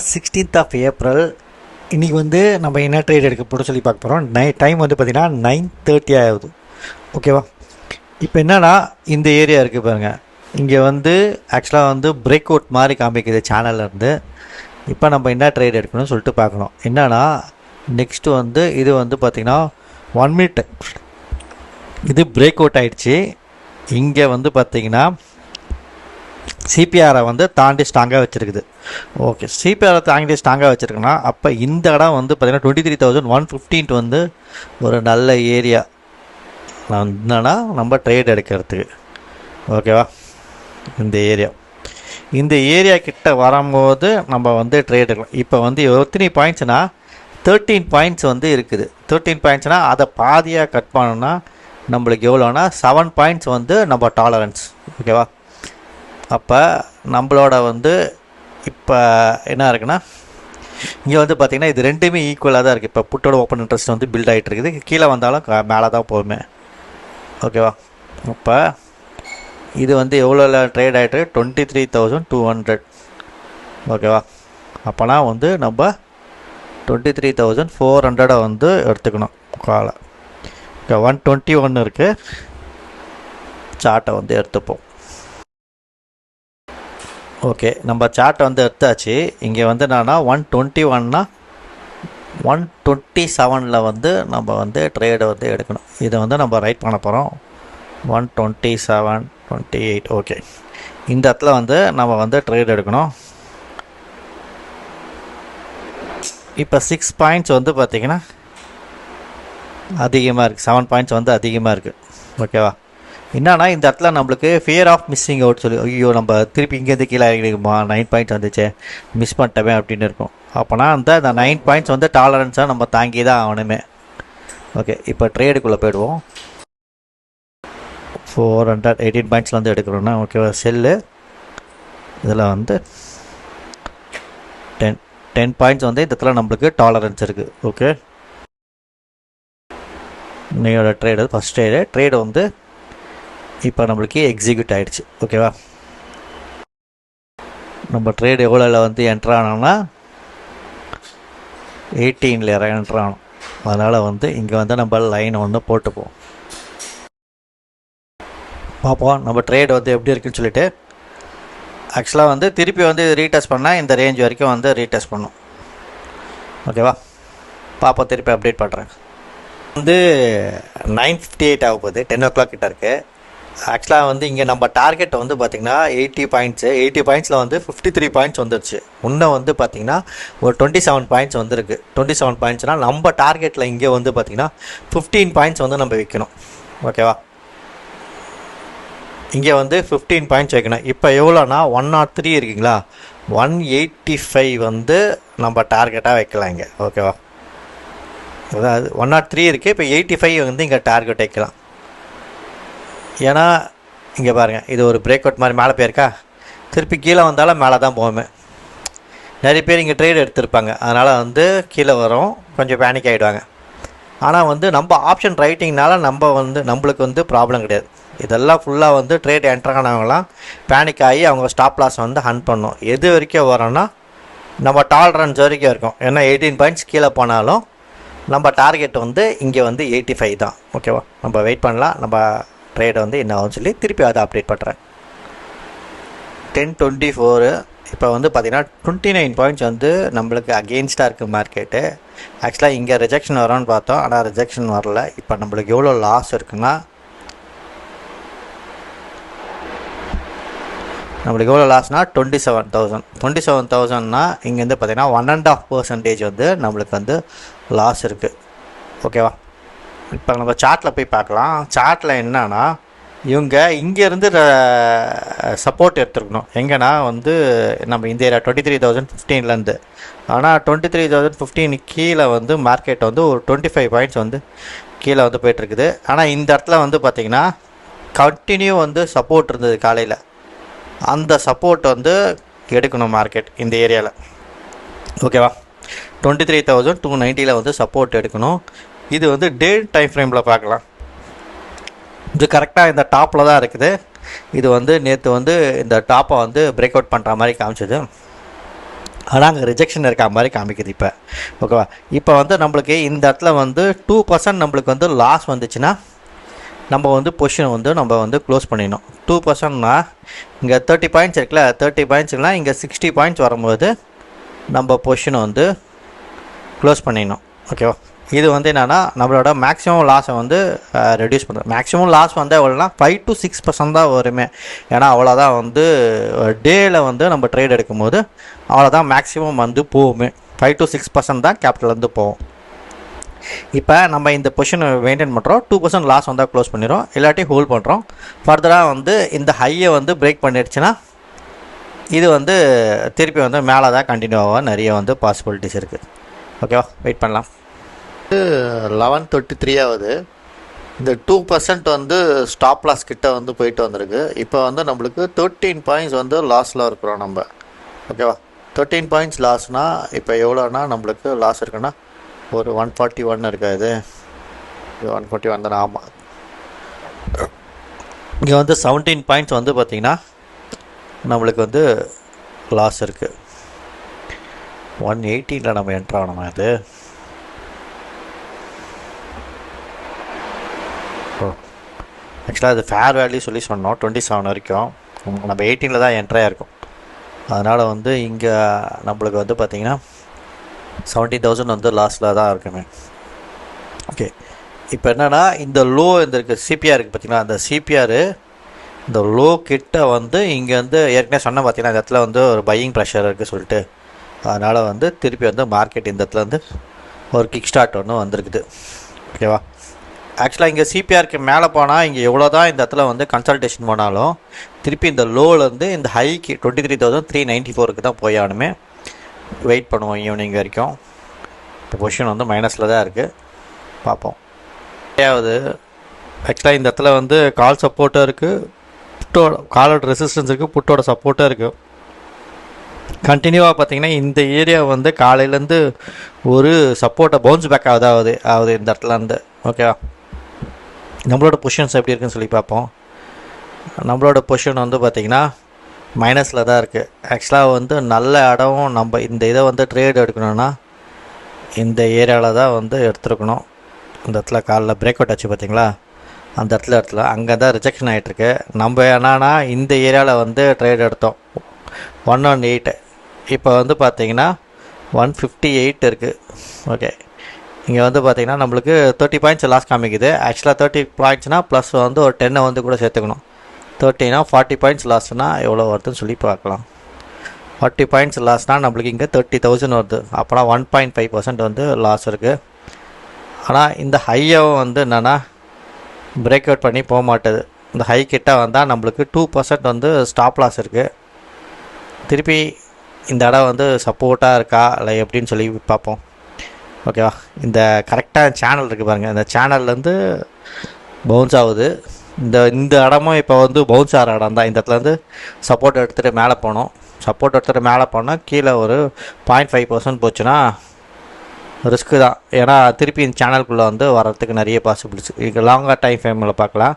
16th of April இன்றைக்கி வந்து நம்ம என்ன ட்ரேட் எடுக்க போட சொல்லி பார்க்க போகிறோம். டைம் வந்து பார்த்திங்கன்னா 9:30 ஆகுது. ஓகேவா? இப்போ என்னன்னா இந்த ஏரியா இருக்குது பாருங்கள், இங்கே வந்து ஆக்சுவலாக வந்து பிரேக் அவுட் மாதிரி காமிக்குது சேனல்லேருந்து. இப்போ நம்ம என்ன ட்ரேட் எடுக்கணும்னு சொல்லிட்டு பார்க்கணும். என்னன்னா நெக்ஸ்ட்டு வந்து இது வந்து பார்த்திங்கன்னா 1 மினிட் இது பிரேக் அவுட் ஆகிடுச்சு. இங்கே வந்து பார்த்திங்கன்னா சிபிஆரை வந்து தாண்டி ஸ்ட்ராங்காக வச்சுருக்குது. ஓகே, சிபிஆரை தாண்டி ஸ்ட்ராங்காக வச்சுருக்குன்னா அப்போ இந்த இடம் வந்து பார்த்திங்கன்னா 23,115 வந்து ஒரு நல்ல ஏரியா என்னன்னா நம்ம ட்ரேட் எடுக்கிறதுக்கு. ஓகேவா? இந்த ஏரியா கிட்ட வரும்போது நம்ம வந்து ட்ரேட் எடுக்கலாம். இப்போ வந்து எத்தனை பாயிண்ட்ஸ்னால் 13 பாயிண்ட்ஸ் வந்து இருக்குது. 13 பாயிண்ட்ஸ்னால் அதை பாதியாக கட் பண்ணோன்னா நம்மளுக்கு எவ்வளோனா 7 பாயிண்ட்ஸ் வந்து நம்ம டாலரன்ஸ். ஓகேவா? அப்போ நம்மளோட வந்து இப்போ என்ன இருக்குன்னா இங்கே வந்து பார்த்திங்கன்னா இது ரெண்டுமே ஈக்குவலாக தான் இருக்குது. இப்போ புட்டோட ஓப்பன் இன்ட்ரெஸ்ட் வந்து பில்ட் ஆகிட்டு இருக்குது. கீழே வந்தாலும் மேலே தான் போகுமே. ஓகேவா? அப்போ இது வந்து எவ்வளோ ட்ரேட் ஆகிட்டு 23,200. ஓகேவா? அப்போனா வந்து நம்ம 23,400 வந்து எடுத்துக்கணும் காலை. ஓகே, 121 இருக்குது. சார்ட்டை வந்து எடுத்துப்போம். ஓகே, நம்ம சார்ட்டை வந்து எடுத்தாச்சு. இங்கே வந்து என்னன்னா 121னா 127 வந்து நம்ம வந்து ட்ரேடை வந்து எடுக்கணும். இதை வந்து நம்ம ரைட் பண்ண போகிறோம். 127, 28. ஓகே, இந்த இடத்துல வந்து நம்ம வந்து ட்ரேட் எடுக்கணும். இப்போ 6 பாயிண்ட்ஸ் வந்து பார்த்திங்கன்னா அதிகமாக இருக்குது. 7 பாயிண்ட்ஸ் வந்து அதிகமாக இருக்குது. ஓகேவா? என்னன்னா இந்த இடத்துல நம்மளுக்கு ஃபியர் ஆஃப் மிஸ்ஸிங் அவுட் சொல்லி, ஐயோ நம்ம திருப்பி இங்கேருந்து கீழே இறங்கிடுமா, 9 பாயிண்ட்ஸ் வந்துச்சு, மிஸ் பண்ணிட்டோமே அப்படின்னு இருக்கும். அப்போனா இந்த 9 பாயிண்ட்ஸ் வந்து டாலரன்ஸாக நம்ம தாங்கி தான் ஆகணுமே. ஓகே, இப்போ ட்ரேடுக்குள்ளே போயிடுவோம். 418 பாயிண்ட்ஸில் வந்து எடுக்கிறோன்னா ஓகேவா? செல்லு இதில் வந்து 10 பாயிண்ட்ஸ் வந்து இந்த இடத்துல நம்மளுக்கு டாலரன்ஸ் இருக்குது. ஓகே, நீங்களோட ட்ரேடு ஃபஸ்ட் ட்ரேடு வந்து இப்போ நம்மளுக்கு எக்ஸிக்யூட் ஆகிடுச்சு. ஓகேவா? நம்ம ட்ரேடு எவ்வளோவில் வந்து என்ட்ரு ஆனோம்னா 18ல் என்ட்ரு ஆனோம். அதனால் வந்து இங்கே வந்து நம்ம லைன் ஒன்று போட்டுப்போம். பார்ப்போம் நம்ம ட்ரேடு வந்து எப்படி இருக்குன்னு சொல்லிட்டு. ஆக்சுவலாக வந்து திருப்பி வந்து ரீடெஸ்ட் பண்ணால் இந்த ரேஞ்ச் வரைக்கும் வந்து ரீடெஸ்ட் பண்ணும். ஓகேவா? பார்ப்போம், திருப்பி அப்டேட் பண்ணுறேன். வந்து 9:58 ஆக போகுது. 10 o'clock கிட்ட இருக்குது. ஆக்சுவலாக வந்து இங்கே நம்ம டார்கெட் வந்து பார்த்திங்கன்னா 80 பாயிண்ட்ஸு. 80 பாயிண்ட்ஸில் வந்து 53 பாயிண்ட்ஸ் வந்துருச்சு. இன்னும் வந்து பார்த்திங்கன்னா ஒரு 27 பாயிண்ட்ஸ் வந்துருக்கு. 27 பாயிண்ட்ஸ்னால் நம்ம டார்கெட்டில் இங்கே வந்து பார்த்திங்கன்னா 15 பாயிண்ட்ஸ் வந்து நம்ம வைக்கணும். ஓகேவா? இங்கே வந்து 15 பாயிண்ட்ஸ் வைக்கணும். இப்போ எவ்வளோனா 103 இருக்குங்களா, 185 வந்து நம்ம டார்கெட்டாக வைக்கலாம் இங்கே. ஓகேவா? அதாவது 103 இருக்குது. இப்போ 85 வந்து இங்கே டார்கெட் வைக்கலாம். ஏன்னா இங்கே பாருங்கள், இது ஒரு பிரேக் அவுட் மாதிரி மேலே போயிருக்கா, திருப்பி கீழே வந்தாலும் மேலே தான் போகுமே. நிறைய பேர் இங்கே ட்ரேட் எடுத்திருப்பாங்க, அதனால் வந்து கீழே வரும், கொஞ்சம் பேனிக் ஆகிடுவாங்க. ஆனால் வந்து நம்ம ஆப்ஷன் ரைட்டிங்னால நம்ம வந்து நம்மளுக்கு வந்து ப்ராப்ளம் கிடையாது. இதெல்லாம் ஃபுல்லாக வந்து ட்ரேட் என்ட்ரு ஆனவங்களாம் பேனிக் ஆகி அவங்க ஸ்டாப் லாஸ் வந்து ஹண்ட் பண்ணணும். எது வரைக்கும் வரோன்னா நம்ம டாலரன்ஸ் வரைக்கும் இருக்கும். ஏன்னா 18 பாயிண்ட்ஸ் கீழே போனாலும் நம்ம டார்கெட் வந்து இங்கே வந்து 85 தான். ஓகேவா? நம்ம வெயிட் பண்ணலாம். நம்ம ட்ரேடை வந்து என்ன ஆகும்னு சொல்லி திருப்பி அதை அப்டேட் பண்ணுறேன். 10:24. இப்போ வந்து பார்த்திங்கன்னா 29 பாயிண்ட்ஸ் வந்து நம்மளுக்கு அகெயின்ஸ்டாக இருக்குது மார்க்கெட்டு. ஆக்சுவலாக இங்கே ரிஜெக்ஷன் வரும்னு பார்த்தோம், ஆனால் ரிஜெக்ஷன் வரல. இப்போ நம்மளுக்கு எவ்வளோ லாஸ் இருக்குன்னா, நம்மளுக்கு எவ்வளோ லாஸ்னால் 27,000. 27,000னா இங்கேருந்து பார்த்திங்கன்னா 1.5% வந்து நம்மளுக்கு வந்து லாஸ் இருக்குது. ஓகேவா? இப்போ நம்ம சார்ட்டில் போய் பார்க்கலாம். சார்ட்டில் என்னன்னா இவங்க இங்கேருந்து சப்போர்ட் எடுத்துருக்கணும். எங்கன்னா வந்து நம்ம இந்த ஏரியா 23,015லேருந்து. ஆனால் 23,015 கீழே வந்து மார்க்கெட் வந்து ஒரு 25 பாயிண்ட்ஸ் வந்து கீழே வந்து போய்ட்டுருக்குது. ஆனால் இந்த இடத்துல வந்து பார்த்திங்கன்னா கண்டினியூ வந்து சப்போர்ட் இருந்தது காலையில். அந்த சப்போர்ட் வந்து எடுக்கணும் மார்க்கெட் இந்த ஏரியாவில். ஓகேவா? 23,290 வந்து சப்போர்ட் எடுக்கணும். இது வந்து டே டைம் ஃப்ரேமில் பார்க்கலாம். இது கரெக்டாக இந்த டாப்பில் தான் இருக்குது. இது வந்து நேற்று வந்து இந்த டாப்பை வந்து பிரேக் அவுட் பண்ணுற மாதிரி காமிச்சது. ஆனால் அங்கே ரிஜெக்ஷன் இருக்க மாதிரி காமிக்குது இப்போ. ஓகேவா, இப்போ வந்து நம்மளுக்கு இந்த இடத்துல வந்து 2% நம்மளுக்கு வந்து லாஸ் வந்துச்சுன்னா நம்ம வந்து பொசிஷனை வந்து நம்ம வந்து க்ளோஸ் பண்ணிடணும். 2%னா இங்கே 30 பாயிண்ட்ஸ் இருக்குல்ல, 30 பாயிண்ட்ஸ்லாம் இங்கே 60 பாயிண்ட்ஸ் வரும்போது நம்ம பொசிஷனை வந்து க்ளோஸ் பண்ணிடணும். ஓகேவா, இது வந்து என்னென்னா நம்மளோட மேக்ஸிமம் லாஸை வந்து ரெடியூஸ் பண்ணுறோம். மேக்ஸிமம் லாஸ் வந்து எவ்வளோனா 5 to 6% தான் வருமே. ஏன்னா அவ்வளோதான் வந்து டேயில் வந்து நம்ம ட்ரேட் எடுக்கும்போது அவ்வளோதான் மேக்ஸிமம் வந்து போகுமே. 5 to 6% தான் கேபிட்டல் வந்து போகும். இப்போ நம்ம இந்த பொசிஷனை மெயின்டைன் பண்ணுறோம். 2% லாஸ் வந்தால் க்ளோஸ் பண்ணிடுறோம், இல்லாட்டி ஹோல்ட் பண்ணுறோம். ஃபர்தராக வந்து இந்த ஹையை வந்து பிரேக் பண்ணிடுச்சுன்னா இது வந்து திருப்பி வந்து மேலே தான் கண்டினியூ ஆக நிறைய வந்து பாசிபிலிட்டிஸ் இருக்குது. ஓகேவா, வெயிட் பண்ணலாம். 11:33 ஆகுது. இந்த 2% வந்து ஸ்டாப் லாஸ் கிட்ட வந்து போயிட்டு வந்திருக்கு. இப்போ வந்து நம்மளுக்கு 13 பாயிண்ட்ஸ் வந்து லாஸில் இருக்கிறோம் நம்ம. ஓகேவா, 13 பாயிண்ட்ஸ் லாஸ்னால் இப்போ எவ்வளோனா நம்மளுக்கு லாஸ் இருக்குன்னா ஒரு 141 இருக்காது, 141 தானே. ஆமாம், இங்கே வந்து 17 பாயிண்ட்ஸ் வந்து பார்த்திங்கன்னா நம்மளுக்கு வந்து லாஸ் இருக்குது. 180 நம்ம என்ட்ரு ஆகணுமா? இது ஆக்சுவலாக அது ஃபேர் வேல்யூ சொல்லி சொன்னோம் 27 வரைக்கும். நம்ம 18 தான் என்ட்ராக இருக்கும். அதனால் வந்து இங்கே நம்மளுக்கு வந்து பார்த்திங்கன்னா 70,000 வந்து லாஸில் தான் இருக்குமே. ஓகே, இப்போ என்னென்னா இந்த லோ இந்த இருக்குது சிபிஆர் இருக்குது பார்த்திங்கன்னா, அந்த சிபிஆர் இந்த லோ கிட்ட வந்து இங்கே வந்து ஏற்கனவே சொன்ன பார்த்திங்கன்னா இந்த இடத்துல வந்து ஒரு பையிங் ப்ரெஷர் இருக்குது சொல்லிட்டு, அதனால் வந்து திருப்பி வந்து மார்க்கெட் இந்த இடத்துல வந்து ஒரு கிக் ஸ்டார்ட் ஒன்று வந்திருக்குது. ஓகேவா, ஆக்சுவலாக இங்கே சிபிஆருக்கு மேலே போனால் இங்கே எவ்வளோ தான் இந்த இடத்துல வந்து கன்சல்டேஷன் போனாலும் திருப்பி இந்த லோலேருந்து இந்த ஹைக்கு 23,394 தான் போய் ஆகணுமே. வெயிட் பண்ணுவோம் ஈவினிங் வரைக்கும். இப்போ பொசிஷன் வந்து மைனஸில் தான் இருக்குது, பார்ப்போம். ஏதாவது ஆக்சுவலாக இந்த இடத்துல வந்து கால் சப்போர்ட்டாக இருக்குது, புட்டோட காலோட ரெசிஸ்டன்ஸ் இருக்குது, புட்டோட சப்போர்ட்டாக இருக்குது. கண்டினியூவாக பார்த்திங்கன்னா இந்த ஏரியா வந்து காலையிலேருந்து ஒரு சப்போர்ட்டை பவுன்ஸ் பேக் ஆகுது இந்த இடத்துலேருந்து. ஓகேவா, நம்மளோட பொசிஷன்ஸ் எப்படி இருக்குன்னு சொல்லி பார்ப்போம். நம்மளோட பொசிஷன் வந்து பார்த்திங்கன்னா மைனஸில் தான் இருக்குது. ஆக்சுவலாக வந்து நல்ல இடம் நம்ம இந்த இதை வந்து ட்ரேட் எடுக்கணும்னா இந்த ஏரியாவில் தான் வந்து எடுத்துருக்கணும். இந்த இடத்துல காலைல பிரேக் அவுட் ஆச்சு பார்த்திங்களா, அந்த இடத்துல அங்கே தான் ரிஜெக்ஷன் ஆகிட்டுருக்கு. நம்ம என்னன்னா இந்த ஏரியாவில் வந்து ட்ரேட் எடுத்தோம் 118. இப்போ வந்து பார்த்திங்கன்னா 158 இருக்குது. ஓகே, இங்கே வந்து பார்த்திங்கன்னா நம்மளுக்கு 30 பாயிண்ட்ஸ் லாஸ் காமிக்குது. ஆக்சுவலாக 30 பாயிண்ட்ஸ்னால் ப்ளஸ் வந்து ஒரு 10 வந்து கூட சேர்த்துக்கணும். 30னா 40 பாயிண்ட்ஸ் லாஸ்னால் எவ்வளோ வருதுன்னு சொல்லி பார்க்கலாம். 40 பாயிண்ட்ஸ் லாஸ்னால் நம்மளுக்கு இங்கே 30,000 வருது. அப்போனா 1.5% வந்து லாஸ் இருக்குது. ஆனால் இந்த ஹையாகவும் வந்து என்னென்னா பிரேக் அவுட் பண்ணி போக மாட்டுது. இந்த ஹை கிட்ட வந்தால் நம்மளுக்கு 2% வந்து ஸ்டாப் லாஸ் இருக்குது. திருப்பி இந்த இடம் வந்து சப்போர்ட்டாக இருக்கா இல்லை எப்படின்னு சொல்லி பார்ப்போம். ஓகேவா, இந்த கரெக்டாக சேனல் இருக்குது பாருங்கள், இந்த சேனல்லேருந்து பவுன்ஸ் ஆகுது. இந்த இடமும் இப்போ வந்து பவுன்ஸ் ஆகிற இடம் தான். இந்த இடத்துல வந்து சப்போர்ட் எடுத்துகிட்டு மேலே போனோம். சப்போர்ட் எடுத்துகிட்டு மேலே போனால் கீழே ஒரு 0.5% போச்சுன்னா ரிஸ்க்கு தான். ஏன்னா திருப்பி இந்த சேனலுக்குள்ளே வந்து வர்றதுக்கு நிறைய பாசிபிலிட்டிஸ் இங்கே லாங்காக டைம் ஃப்ரேமில் பார்க்கலாம்.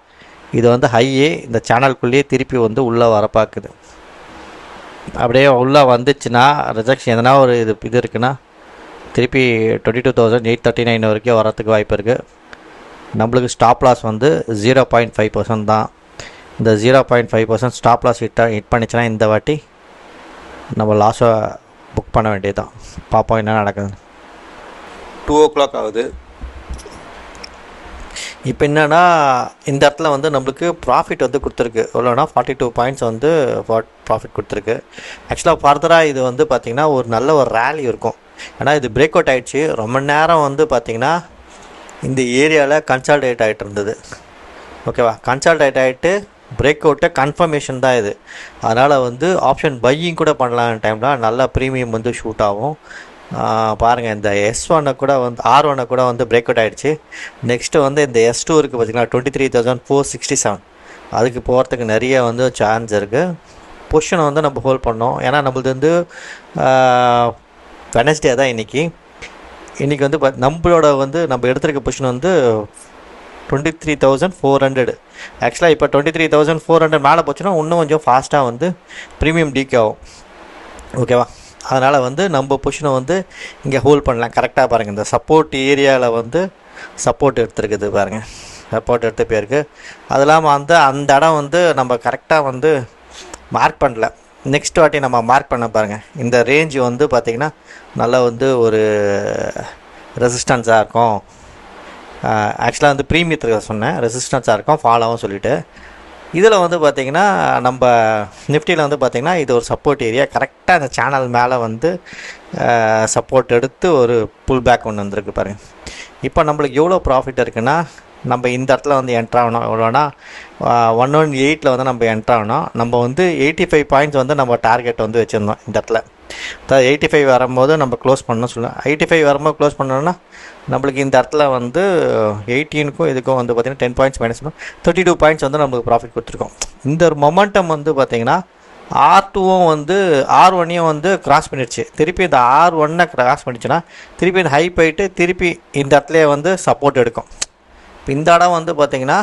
இது வந்து ஹையே இந்த சேனலுக்குள்ளேயே திருப்பி வந்து உள்ளே வர பார்க்குது. அப்படியே உள்ளே வந்துச்சுன்னா ரிஜெக்ஷன் எதனா ஒரு இது இருக்குன்னா திருப்பி 22,839 வரைக்கும் வரத்துக்கு வாய்ப்பு இருக்குது. நம்மளுக்கு ஸ்டாப் லாஸ் வந்து 0.5% தான். இந்த 0.5% ஸ்டாப் லாஸ் ஹிட் பண்ணிச்சுன்னா இந்த வாட்டி நம்ம லாஸை புக் பண்ண வேண்டியது தான். பார்ப்போம் என்ன நடக்குது. 2 o'clock ஆகுது. இப்போ என்னென்னா இந்த இடத்துல வந்து நம்மளுக்கு ப்ராஃபிட் வந்து கொடுத்துருக்கு. எவ்வளோனா 42 பாயிண்ட்ஸ் வந்து ப்ராஃபிட் கொடுத்துருக்கு. ஆக்சுவலாக ஃபர்தராக இது வந்து பார்த்திங்கன்னா ஒரு நல்ல ஒரு ரேலி இருக்கும். ஏன்னா இது பிரேக் அவுட் ஆகிடுச்சு. ரொம்ப நேரம் வந்து பார்த்திங்கன்னா இந்த ஏரியாவில் கன்சால்டேட் ஆகிட்டு இருந்தது. ஓகேவா, கன்சால்டேட் ஆகிட்டு பிரேக் அவுட்டை கன்ஃபர்மேஷன் தான் இது. அதனால் வந்து ஆப்ஷன் பையிங் கூட பண்ணலான டைமில் நல்லா ப்ரீமியம் வந்து ஷூட் ஆகும். பாருங்கள், இந்த S1 கூட வந்து R1 கூட வந்து பிரேக் அவுட் ஆகிடுச்சு. நெக்ஸ்ட்டு வந்து இந்த S2 இருக்குது பார்த்திங்கன்னா 23,467 அதுக்கு போகிறதுக்கு நிறைய வந்து சான்ஸ் இருக்குது. பொசிஷனை வந்து நம்ம ஹோல்ட் பண்ணோம். ஏன்னா நம்மளது வந்து வெனஸ்டே தான் இன்றைக்கி வந்து நம்மளோட வந்து நம்ம எடுத்துருக்க பொசிஷன் வந்து 23,400. ஆக்சுவலாக இப்போ 23,400 மேலே போச்சுன்னா இன்னும் கொஞ்சம் ஃபாஸ்ட்டாக வந்து ப்ரீமியம் டீக் ஆகும். ஓகேவா, அதனால் வந்து நம்ம பொசிஷனை வந்து இங்கே ஹோல்ட் பண்ணலாம். கரெக்டாக பாருங்கள், இந்த சப்போர்ட் ஏரியாவில் வந்து சப்போர்ட் எடுத்துருக்குது பாருங்கள், சப்போர்ட் எடுத்து போயிருக்கு. அது இல்லாமல் அந்த இடம் வந்து நம்ம கரெக்டாக வந்து மார்க் பண்ணல. நெக்ஸ்ட் வாட்டி நம்ம மார்க் பண்ண பாருங்கள், இந்த ரேஞ்சு வந்து பார்த்திங்கன்னா நல்லா வந்து ஒரு ரெசிஸ்டன்ஸாக இருக்கும். ஆக்சுவலாக வந்து ப்ரீமியத்துக்கு சொன்னேன், ரெசிஸ்டன்ஸாக இருக்கும் ஃபாலோவும் சொல்லிவிட்டு. இதில் வந்து பார்த்திங்கன்னா நம்ம நிஃப்டியில் வந்து பார்த்திங்கன்னா இது ஒரு சப்போர்ட் ஏரியா. கரெக்டாக அந்த சேனல் மேலே வந்து சப்போர்ட் எடுத்து ஒரு புல் பேக் ஒன்று வந்திருக்கு பாருங்கள். இப்போ நம்மளுக்கு எவ்வளோ ப்ராஃபிட் இருக்குன்னா, நம்ம இந்த இடத்துல வந்து என்ட்ரு ஆகணும். எவ்வளோனா 118 வந்து நம்ம என்ட்ரு ஆகணும். நம்ம வந்து 85 பாயிண்ட்ஸ் வந்து நம்ம டார்கெட் வந்து வச்சுருந்தோம் இந்த இடத்துல. 85 வரும்போது நம்ம க்ளோஸ் பண்ணணும் சொல்லுவேன். 85 வரும்போது க்ளோஸ் பண்ணோன்னா நம்மளுக்கு இந்த இடத்துல வந்து 18க்கும் இதுக்கும் வந்து பார்த்திங்கன்னா 10 பாயிண்ட்ஸ் மைனஸ் 32 பாயிண்ட்ஸ் வந்து நம்மளுக்கு ப்ராஃபிட் கொடுத்துருக்கோம். இந்த ஒரு மொமெண்டம் வந்து பார்த்திங்கன்னா R2வும் வந்து R1ஐயும் வந்து கிராஸ் பண்ணிடுச்சு. திருப்பி இந்த R1 கிராஸ் பண்ணிச்சுன்னா திருப்பி இந்த ஹை போயிட்டு திருப்பி இந்த இடத்துல வந்து சப்போர்ட் எடுக்கும். இப்போ இந்த இடம் வந்து பார்த்திங்கன்னா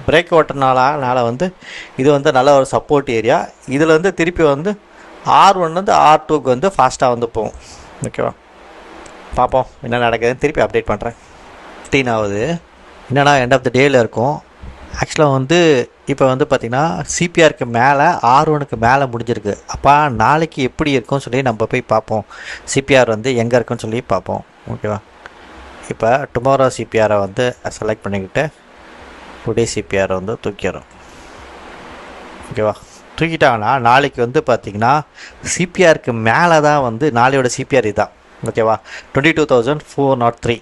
பிரேக் ஓட்டனால வந்து இது வந்து நல்ல ஒரு சப்போர்ட் ஏரியா. இதில் வந்து திருப்பி வந்து R1 வந்து R2க்கு வந்து ஃபாஸ்ட்டாக வந்து போகும். ஓகேவா, பார்ப்போம் என்ன நடக்குதுன்னு, திருப்பி அப்டேட் பண்ணுறேன். 15வது என்னென்னா எண்ட் ஆஃப் த டேயில் இருக்கும். ஆக்சுவலாக வந்து இப்போ வந்து பார்த்திங்கன்னா சிபிஆருக்கு மேலே R1க்கு மேலே முடிஞ்சிருக்கு. அப்போ நாளைக்கு எப்படி இருக்கும்னு சொல்லி நம்ம போய் பார்ப்போம். சிபிஆர் வந்து எங்கே இருக்குன்னு சொல்லி பார்ப்போம். ஓகேவா, இப்போ டுமாரோ சிபிஆரை வந்து செலக்ட் பண்ணிக்கிட்டு டுடே சிபிஆரை வந்து தூக்கிடுறோம். ஓகேவா, தூக்கிட்டாங்கன்னா நாளைக்கு வந்து பார்த்திங்கன்னா சிபிஆருக்கு மேலே தான் வந்து நாளையோட சிபிஆர் இதுதான். ஓகேவா, 22,403.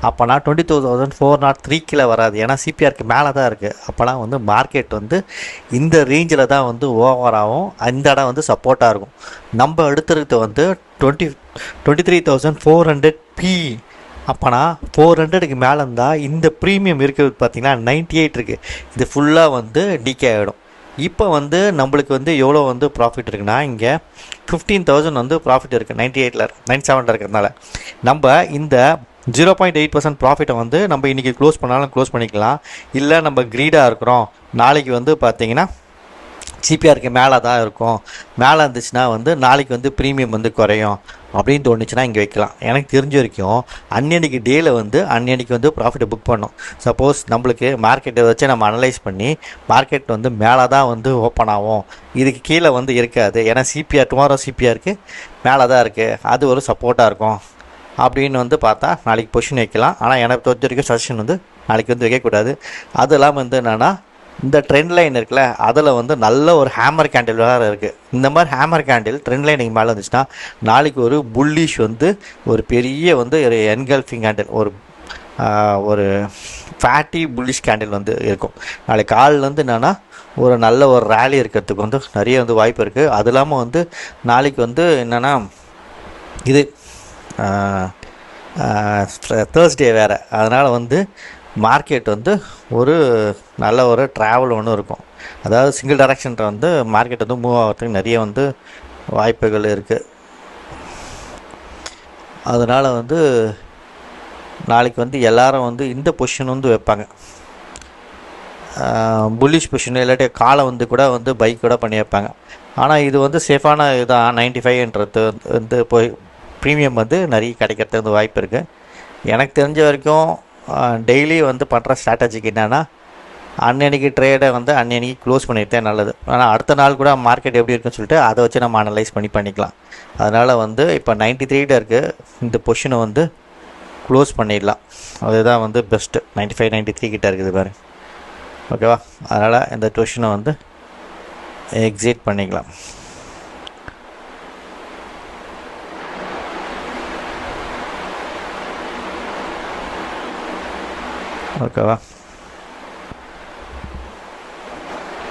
அப்போனா 22,403 கீழே வராது, ஏன்னா சிபிஆருக்கு மேலே தான் இருக்குது. அப்போனா வந்து மார்க்கெட் வந்து இந்த ரேஞ்சில் தான் வந்து ஓவராகவும் அந்த இடம் வந்து சப்போர்ட்டாக இருக்கும். நம்ம எடுத்துருக்கிறது வந்து 23,400 பி. அப்போனா 400க்கு மேலே இருந்தால் இந்த ப்ரீமியம் இருக்கிறது பார்த்திங்கன்னா 98 இருக்குது. இது ஃபுல்லாக வந்து டிகே ஆகிடும். இப்போ வந்து நம்மளுக்கு வந்து எவ்வளோ வந்து ப்ராஃபிட் இருக்குன்னா, இங்கே 15,000 வந்து ப்ராஃபிட் இருக்குது 98ல் 97ல் இருக்கிறதுனால. நம்ம இந்த 0.8% ப்ராஃபிட்டை வந்து நம்ம இன்றைக்கி க்ளோஸ் பண்ணாலும் க்ளோஸ் பண்ணிக்கலாம். இல்லை நம்ம க்ரீடாக இருக்கிறோம், நாளைக்கு வந்து பார்த்திங்கன்னா சிபிஆருக்கு மேலே தான் இருக்கும், மேலே இருந்துச்சுன்னா வந்து நாளைக்கு வந்து ப்ரீமியம் வந்து குறையும் அப்படின்னு தோணுச்சுன்னா இங்கே வைக்கலாம். எனக்கு தெரிஞ்ச வரைக்கும் அன்னன்னைக்கு டேயில் வந்து அன்னன்னைக்கு வந்து ப்ராஃபிட்டை புக் பண்ணோம். சப்போஸ் நம்மளுக்கு மார்க்கெட்டை வச்சு நம்ம அனலைஸ் பண்ணி மார்க்கெட் வந்து மேலே தான் வந்து ஓப்பன் ஆகும், இதுக்கு கீழே வந்து இருக்காது, ஏன்னா சிபிஆர் டுமாரோ சிபிஆருக்கு மேலே தான் இருக்குது, அது ஒரு சப்போர்ட்டாக இருக்கும் அப்படின்னு வந்து பார்த்தா நாளைக்கு பொசிஷன் வைக்கலாம். ஆனால் எனக்கு பொறுத்த வரைக்கும் சஜஷன் வந்து நாளைக்கு வந்து வைக்கக்கூடாது. அது இல்லாமல் வந்து என்னென்னா இந்த ட்ரெண்ட் லைன் இருக்குல்ல, அதில் வந்து நல்ல ஒரு ஹேமர் கேண்டில் வேறு இருக்குது. இந்த மாதிரி ஹேமர் கேண்டில் ட்ரெண்ட் லைனுக்கு மேலே வந்துச்சுன்னா நாளைக்கு ஒரு புல்லிஷ் வந்து ஒரு பெரிய வந்து ஒரு என்கல்ஃபிங் கேண்டில், ஒரு ஃபேட்டி புல்லிஷ் கேண்டில் வந்து இருக்கும். நாளைக்கு காலில் வந்து என்னென்னா ஒரு நல்ல ஒரு ரேலி இருக்கிறதுக்கு வந்து நிறைய வந்து வாய்ப்பு இருக்குது. அது இல்லாமல் வந்து நாளைக்கு வந்து என்னென்னா இது தேர்ஸ்டே வேறு, அதனால் வந்து மார்க்கெட் வந்து ஒரு நல்ல ஒரு ட்ராவல் ஒன்று இருக்கும். அதாவது சிங்கிள் டைரக்ஷன் வந்து மார்க்கெட் வந்து மூவ் ஆகிறதுக்கு நிறைய வந்து வாய்ப்புகள் இருக்குது. அதனால் வந்து நாளைக்கு வந்து எல்லோரும் வந்து இந்த பொசிஷன் வந்து வைப்பாங்க, புல்லிஷ் பொசிஷன், இல்லாட்டி காலை வந்து கூட வந்து பைக் கூட பண்ணி வைப்பாங்க. ஆனால் இது வந்து சேஃபான இதுதான். 95ன்றது வந்து போய் ப்ரீமியம் வந்து நிறைய கிடைக்கிறதுக்கு வந்து வாய்ப்பு இருக்குது. எனக்கு தெரிஞ்ச வரைக்கும் டெய்லி வந்து பண்ணுற ஸ்ட்ராட்டஜிக்கு என்னென்னா அன்னன்னைக்கு ட்ரேடை வந்து அன்னன்னைக்கு க்ளோஸ் பண்ணிட்டே நல்லது. ஆனால் அடுத்த நாள் கூட மார்க்கெட் எப்படி இருக்குன்னு சொல்லிட்டு அதை வச்சு நம்ம அனலைஸ் பண்ணிக்கலாம். அதனால் வந்து இப்போ 93 இருக்குது, இந்த பொசிஷனை வந்து க்ளோஸ் பண்ணிடலாம். அதுதான் வந்து பெஸ்ட்டு. 95 93 கிட்டே இருக்குது பாரு. ஓகேவா, அதனால் இந்த பொசிஷனை வந்து எக்ஸிட் பண்ணிக்கலாம். ஓகேவா.